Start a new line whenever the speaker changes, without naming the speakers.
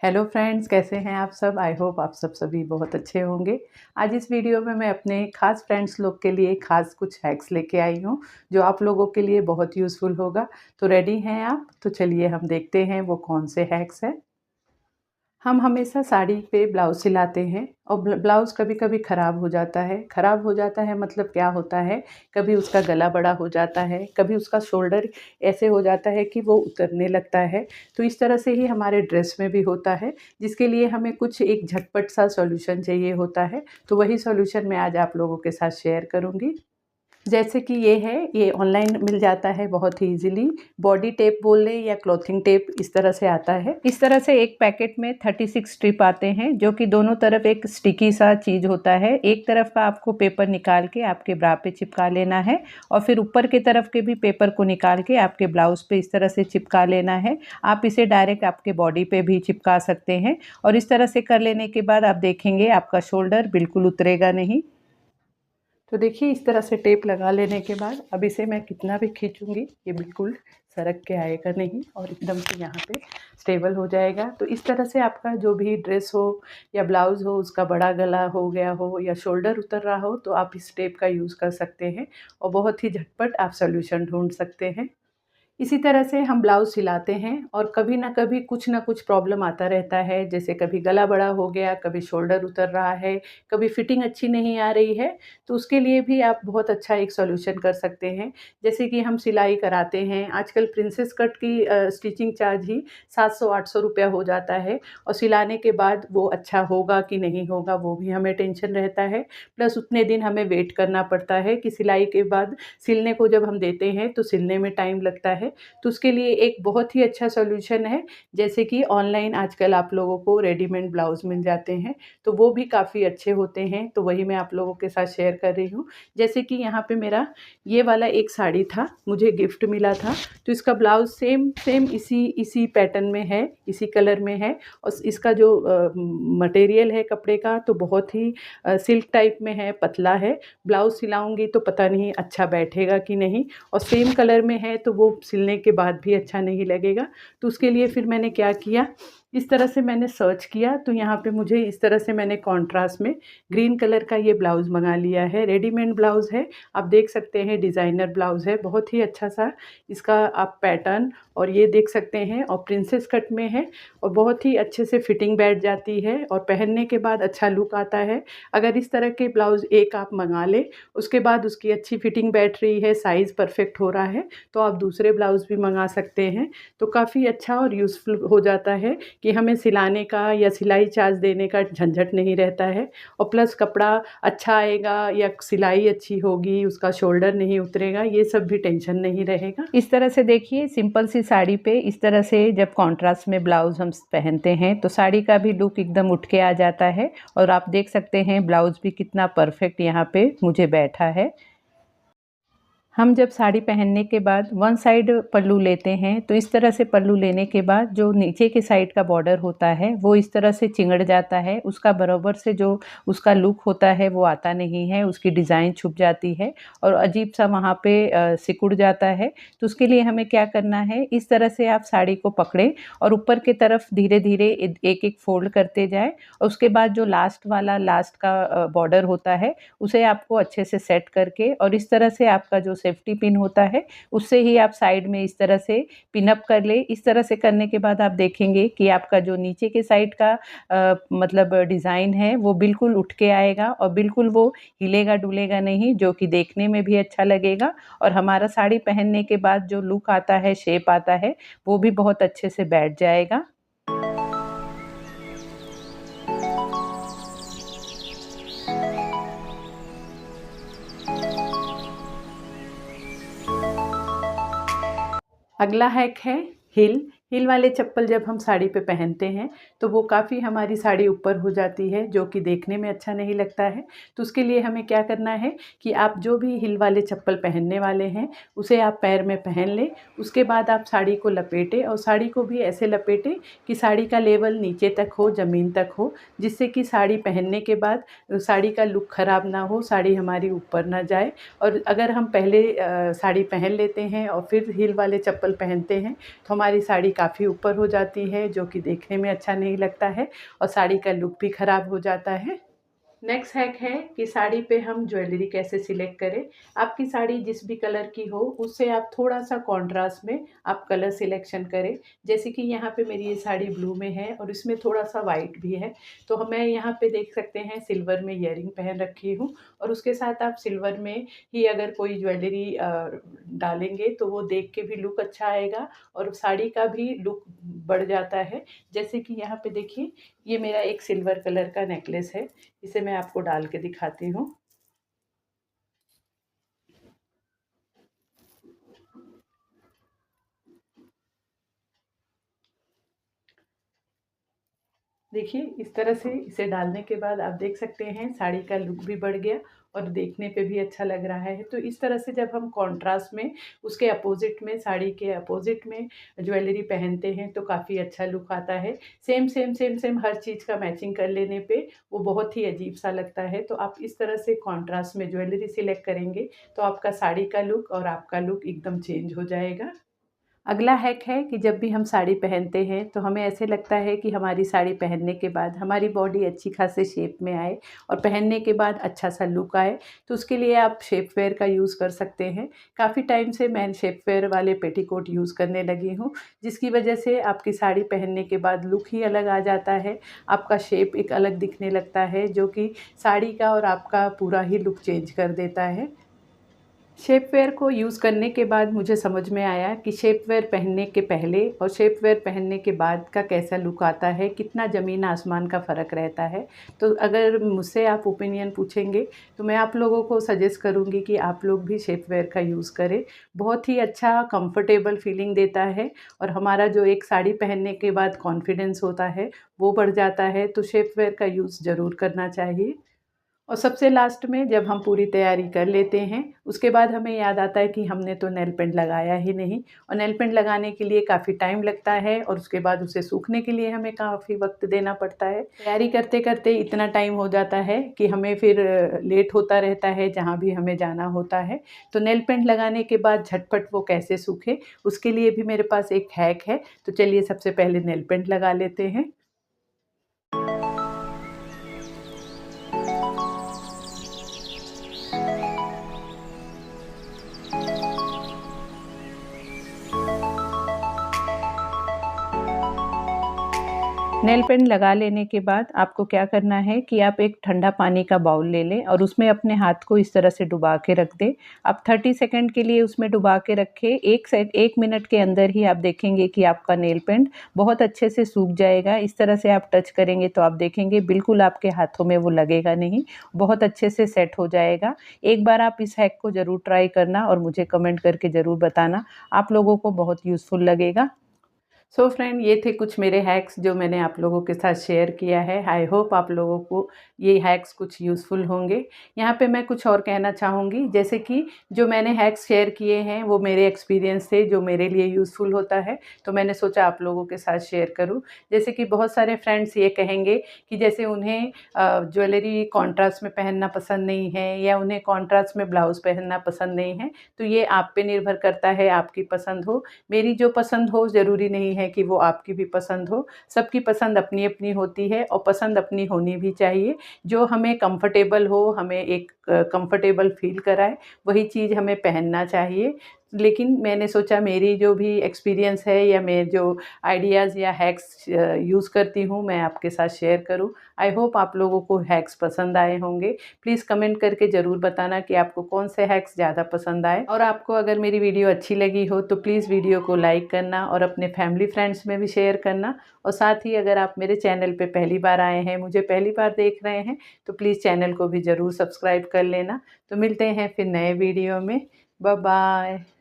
Hello friends, कैसे हैं आप सब। आई होप आप सब सभी बहुत अच्छे होंगे। आज इस वीडियो में मैं अपने खास फ्रेंड्स लोग के लिए खास कुछ हैक्स लेके आई हूँ जो आप लोगों के लिए बहुत यूज़फुल होगा। तो रेडी हैं आप? तो चलिए हम देखते हैं वो कौन से हैक्स हैं। हम हमेशा साड़ी पे ब्लाउज़ सिलाते हैं और ब्लाउज़ कभी कभी ख़राब हो जाता है। ख़राब हो जाता है मतलब क्या होता है, कभी उसका गला बड़ा हो जाता है, कभी उसका शोल्डर ऐसे हो जाता है कि वो उतरने लगता है। तो इस तरह से ही हमारे ड्रेस में भी होता है, जिसके लिए हमें कुछ एक झटपट सा सॉल्यूशन चाहिए होता है। तो वही सॉल्यूशन मैं आज आप लोगों के साथ शेयर करूँगी। जैसे कि ये है, ये ऑनलाइन मिल जाता है बहुत ही ईज़िली। बॉडी टेप बोल लें या क्लॉथिंग टेप, इस तरह से आता है। इस तरह से एक पैकेट में 36 स्ट्रिप आते हैं, जो कि दोनों तरफ एक स्टिकी सा चीज़ होता है। एक तरफ का आपको पेपर निकाल के आपके ब्रा पे चिपका लेना है और फिर ऊपर की तरफ के भी पेपर को निकाल के आपके ब्लाउज़ पे इस तरह से चिपका लेना है। आप इसे डायरेक्ट आपके बॉडी पे भी चिपका सकते हैं और इस तरह से कर लेने के बाद आप देखेंगे आपका शोल्डर बिल्कुल उतरेगा नहीं। तो देखिए, इस तरह से टेप लगा लेने के बाद अब इसे मैं कितना भी खींचूँगी ये बिल्कुल सरक के आएगा नहीं और एकदम से यहाँ पे स्टेबल हो जाएगा। तो इस तरह से आपका जो भी ड्रेस हो या ब्लाउज़ हो, उसका बड़ा गला हो गया हो या शोल्डर उतर रहा हो, तो आप इस टेप का यूज़ कर सकते हैं और बहुत ही झटपट आप सॉल्यूशन ढूँढ सकते हैं। इसी तरह से हम ब्लाउज़ सिलाते हैं और कभी ना कभी कुछ ना कुछ प्रॉब्लम आता रहता है। जैसे कभी गला बड़ा हो गया, कभी शोल्डर उतर रहा है, कभी फिटिंग अच्छी नहीं आ रही है। तो उसके लिए भी आप बहुत अच्छा एक सॉल्यूशन कर सकते हैं। जैसे कि हम सिलाई कराते हैं, आजकल प्रिंसेस कट की स्टिचिंग चार्ज ही 700-800 रुपया हो जाता है और सिलाने के बाद वो अच्छा होगा कि नहीं होगा वो भी हमें टेंशन रहता है। प्लस उतने दिन हमें वेट करना पड़ता है कि सिलाई के बाद सिलने को जब हम देते हैं तो सिलने में टाइम लगता है। तो उसके लिए एक बहुत ही अच्छा सॉल्यूशन है, जैसे कि ऑनलाइन आजकल आप लोगों को रेडीमेड ब्लाउज़ मिल जाते हैं, तो वो भी काफ़ी अच्छे होते हैं। तो वही मैं आप लोगों के साथ शेयर कर रही हूँ। जैसे कि यहाँ पे मेरा ये वाला एक साड़ी था, मुझे गिफ्ट मिला था, तो इसका ब्लाउज़ सेम सेम इसी इसी पैटर्न में है, इसी कलर में है और इसका जो मटेरियल है कपड़े का, तो बहुत ही सिल्क टाइप में है, पतला है। ब्लाउज़ सिलाऊँगी तो पता नहीं अच्छा बैठेगा कि नहीं, और सेम कलर में है तो वो सिलने के बाद भी अच्छा नहीं लगेगा। तो उसके लिए फिर मैंने क्या किया, इस तरह से मैंने सर्च किया तो यहाँ पे मुझे इस तरह से मैंने कॉन्ट्रास्ट में ग्रीन कलर का ये ब्लाउज़ मँगा लिया है। रेडीमेड ब्लाउज़ है, आप देख सकते हैं डिज़ाइनर ब्लाउज़ है, बहुत ही अच्छा सा इसका आप पैटर्न और ये देख सकते हैं और प्रिंसेस कट में है और बहुत ही अच्छे से फिटिंग बैठ जाती है और पहनने के बाद अच्छा लुक आता है। अगर इस तरह के ब्लाउज़ एक आप मँगा लें, उसके बाद उसकी अच्छी फिटिंग बैठ रही है, साइज़ परफेक्ट हो रहा है, तो आप दूसरे ब्लाउज़ भी मँगा सकते हैं। तो काफ़ी अच्छा और यूज़फुल हो जाता है कि हमें सिलाने का या सिलाई चार्ज देने का झंझट नहीं रहता है और प्लस कपड़ा अच्छा आएगा या सिलाई अच्छी होगी, उसका शोल्डर नहीं उतरेगा, ये सब भी टेंशन नहीं रहेगा। इस तरह से देखिए, सिंपल सी साड़ी पे इस तरह से जब कॉन्ट्रास्ट में ब्लाउज़ हम पहनते हैं तो साड़ी का भी लुक एकदम उठ के आ जाता है और आप देख सकते हैं ब्लाउज़ भी कितना परफेक्ट यहाँ पे मुझे बैठा है। हम जब साड़ी पहनने के बाद वन साइड पल्लू लेते हैं तो इस तरह से पल्लू लेने के बाद जो नीचे के साइड का बॉर्डर होता है वो इस तरह से चिंगड़ जाता है, उसका बराबर से जो उसका लुक होता है वो आता नहीं है, उसकी डिज़ाइन छुप जाती है और अजीब सा वहाँ पे सिकुड़ जाता है। तो उसके लिए हमें क्या करना है, इस तरह से आप साड़ी को पकड़ें और ऊपर की तरफ धीरे धीरे एक एक फोल्ड करते जाएँ और उसके बाद जो लास्ट का बॉर्डर होता है उसे आपको अच्छे से सेट करके और इस तरह से आपका जो सेफ्टी पिन होता है उससे ही आप साइड में इस तरह से पिन अप कर ले। इस तरह से करने के बाद आप देखेंगे कि आपका जो नीचे के साइड का मतलब डिज़ाइन है वो बिल्कुल उठ के आएगा और बिल्कुल वो हिलेगा डुलेगा नहीं, जो कि देखने में भी अच्छा लगेगा और हमारा साड़ी पहनने के बाद जो लुक आता है, शेप आता है, वो भी बहुत अच्छे से बैठ जाएगा। अगला हैक है हिल। हिल वाले चप्पल जब हम साड़ी पे पहनते हैं तो वो काफ़ी हमारी साड़ी ऊपर हो जाती है, जो कि देखने में अच्छा नहीं लगता है। तो उसके लिए हमें क्या करना है कि आप जो भी हिल वाले चप्पल पहनने वाले हैं उसे आप पैर में पहन लें। उसके बाद आप साड़ी को लपेटें और साड़ी को भी ऐसे लपेटें कि साड़ी का लेवल नीचे तक हो, ज़मीन तक हो, जिससे कि साड़ी पहनने के बाद साड़ी का लुक ख़राब ना हो, साड़ी हमारी ऊपर ना जाए। और अगर हम पहले साड़ी पहन लेते हैं और फिर हिल वाले चप्पल पहनते हैं तो हमारी साड़ी काफ़ी ऊपर हो जाती है, जो कि देखने में अच्छा नहीं लगता है और साड़ी का लुक भी ख़राब हो जाता है। नेक्स्ट हैक है कि साड़ी पे हम ज्वेलरी कैसे सिलेक्ट करें। आपकी साड़ी जिस भी कलर की हो उससे आप थोड़ा-सा कॉन्ट्रास्ट में आप कलर सिलेक्शन करें। जैसे कि यहाँ पे मेरी ये साड़ी ब्लू में है और इसमें थोड़ा-सा वाइट भी है। तो मैं यहाँ पे देख सकते हैं सिल्वर में इयररिंग पहन रखी हूँ और उसके साथ आप सिल्वर में ही अगर कोई ज्वेलरी डालेंगे तो वो देख के भी लुक अच्छा आएगा और साड़ी का भी लुक बढ़ जाता है। जैसे कि यहाँ पे देखिए, ये मेरा एक सिल्वर कलर का नेकलेस है। इसे मैं आपको डाल के दिखाती हूँ। देखिए, इस तरह से इसे डालने के बाद आप देख सकते हैं साड़ी का लुक भी बढ़ गया और देखने पे भी अच्छा लग रहा है। तो इस तरह से जब हम कॉन्ट्रास्ट में उसके अपोज़िट में, साड़ी के अपोज़िट में ज्वेलरी पहनते हैं तो काफ़ी अच्छा लुक आता है। सेम हर चीज़ का मैचिंग कर लेने पे वो बहुत ही अजीब-सा लगता है। तो आप इस तरह से कॉन्ट्रास्ट में ज्वेलरी सिलेक्ट करेंगे तो आपका साड़ी का लुक और आपका लुक एकदम चेंज हो जाएगा। अगला हैक है कि जब भी हम साड़ी पहनते हैं तो हमें ऐसे लगता है कि हमारी साड़ी पहनने के बाद हमारी बॉडी अच्छी खासे शेप में आए और पहनने के बाद अच्छा सा लुक आए। तो उसके लिए आप शेप वेयर का यूज़ कर सकते हैं। काफ़ी टाइम से मैं शेप वेयर वाले पेटीकोट यूज़ करने लगी हूँ, जिसकी वजह से आपकी साड़ी पहनने के बाद लुक ही अलग आ जाता है। आपका शेप एक अलग दिखने लगता है, जो कि साड़ी का और आपका पूरा ही लुक चेंज कर देता है। शेपवेयर को यूज़ करने के बाद मुझे समझ में आया कि शेपवेयर पहनने के पहले और शेपवेयर पहनने के बाद का कैसा लुक आता है, कितना ज़मीन आसमान का फ़र्क रहता है। तो अगर मुझसे आप ओपिनियन पूछेंगे तो मैं आप लोगों को सजेस्ट करूँगी कि आप लोग भी शेपवेयर का यूज़ करें। बहुत ही अच्छा कंफर्टेबल फीलिंग देता है और हमारा जो एक साड़ी पहनने के बाद कॉन्फिडेंस होता है वो बढ़ जाता है। तो शेपवेयर का यूज़ ज़रूर करना चाहिए। और सबसे लास्ट में जब हम पूरी तैयारी कर लेते हैं, उसके बाद हमें याद आता है कि हमने तो नेल पेंट लगाया ही नहीं और नेल पेंट लगाने के लिए काफ़ी टाइम लगता है और उसके बाद उसे सूखने के लिए हमें काफ़ी वक्त देना पड़ता है। तैयारी करते-करते इतना टाइम हो जाता है कि हमें फिर लेट होता रहता है जहाँ भी हमें जाना होता है। तो नेल पेंट लगाने के बाद झटपट वो कैसे सूखे, उसके लिए भी मेरे पास एक हैक है। तो चलिए सबसे पहले नेल पेंट लगा लेते हैं। नेल पेंट लगा लेने के बाद आपको क्या करना है कि आप एक ठंडा पानी का बाउल ले लें और उसमें अपने हाथ को इस तरह से डुबा के रख दें। आप 30 सेकंड के लिए उसमें डुबा के रखें। 1 मिनट के अंदर ही आप देखेंगे कि आपका नेल पेंट बहुत अच्छे से सूख जाएगा। इस तरह से आप टच करेंगे तो आप देखेंगे बिल्कुल आपके हाथों में वो लगेगा नहीं, बहुत अच्छे से सेट हो जाएगा। एक बार आप इस हैक को ज़रूर ट्राई करना और मुझे कमेंट करके ज़रूर बताना, आप लोगों को बहुत यूज़फुल लगेगा। सो फ्रेंड, ये थे कुछ मेरे हैक्स जो मैंने आप लोगों के साथ शेयर किया है। आई होप आप लोगों को ये हैक्स कुछ यूज़फुल होंगे। यहाँ पे मैं कुछ और कहना चाहूँगी, जैसे कि जो मैंने हैक्स शेयर किए हैं वो मेरे एक्सपीरियंस से जो मेरे लिए यूज़फुल होता है, तो मैंने सोचा आप लोगों के साथ शेयर करूँ। जैसे कि बहुत सारे फ्रेंड्स ये कहेंगे कि जैसे उन्हें ज्वेलरी कॉन्ट्रास्ट में पहनना पसंद नहीं है या उन्हें कॉन्ट्रास्ट में ब्लाउज़ पहनना पसंद नहीं है, तो ये आप पे निर्भर करता है, आपकी पसंद हो। मेरी जो पसंद हो ज़रूरी नहीं है कि वो आपकी भी पसंद हो। सबकी पसंद अपनी-अपनी होती है और पसंद अपनी होनी भी चाहिए। जो हमें कंफर्टेबल हो, हमें एक कंफर्टेबल फ़ील कराए, वही चीज़ हमें पहनना चाहिए। लेकिन मैंने सोचा मेरी जो भी एक्सपीरियंस है या मैं जो आइडियाज़ या हैक्स यूज़ करती हूँ, मैं आपके साथ शेयर करूँ। आई होप आप लोगों को हैक्स पसंद आए होंगे। प्लीज़ कमेंट करके ज़रूर बताना कि आपको कौन से हैक्स ज़्यादा पसंद आए और आपको अगर मेरी वीडियो अच्छी लगी हो तो प्लीज़ वीडियो को लाइक करना और अपने फैमिली फ्रेंड्स में भी शेयर करना। और साथ ही अगर आप मेरे चैनल पे पहली बार आए हैं, मुझे पहली बार देख रहे हैं, तो प्लीज़ चैनल को भी ज़रूर सब्सक्राइब कर लेना। तो मिलते हैं फिर नए वीडियो में। Bye bye.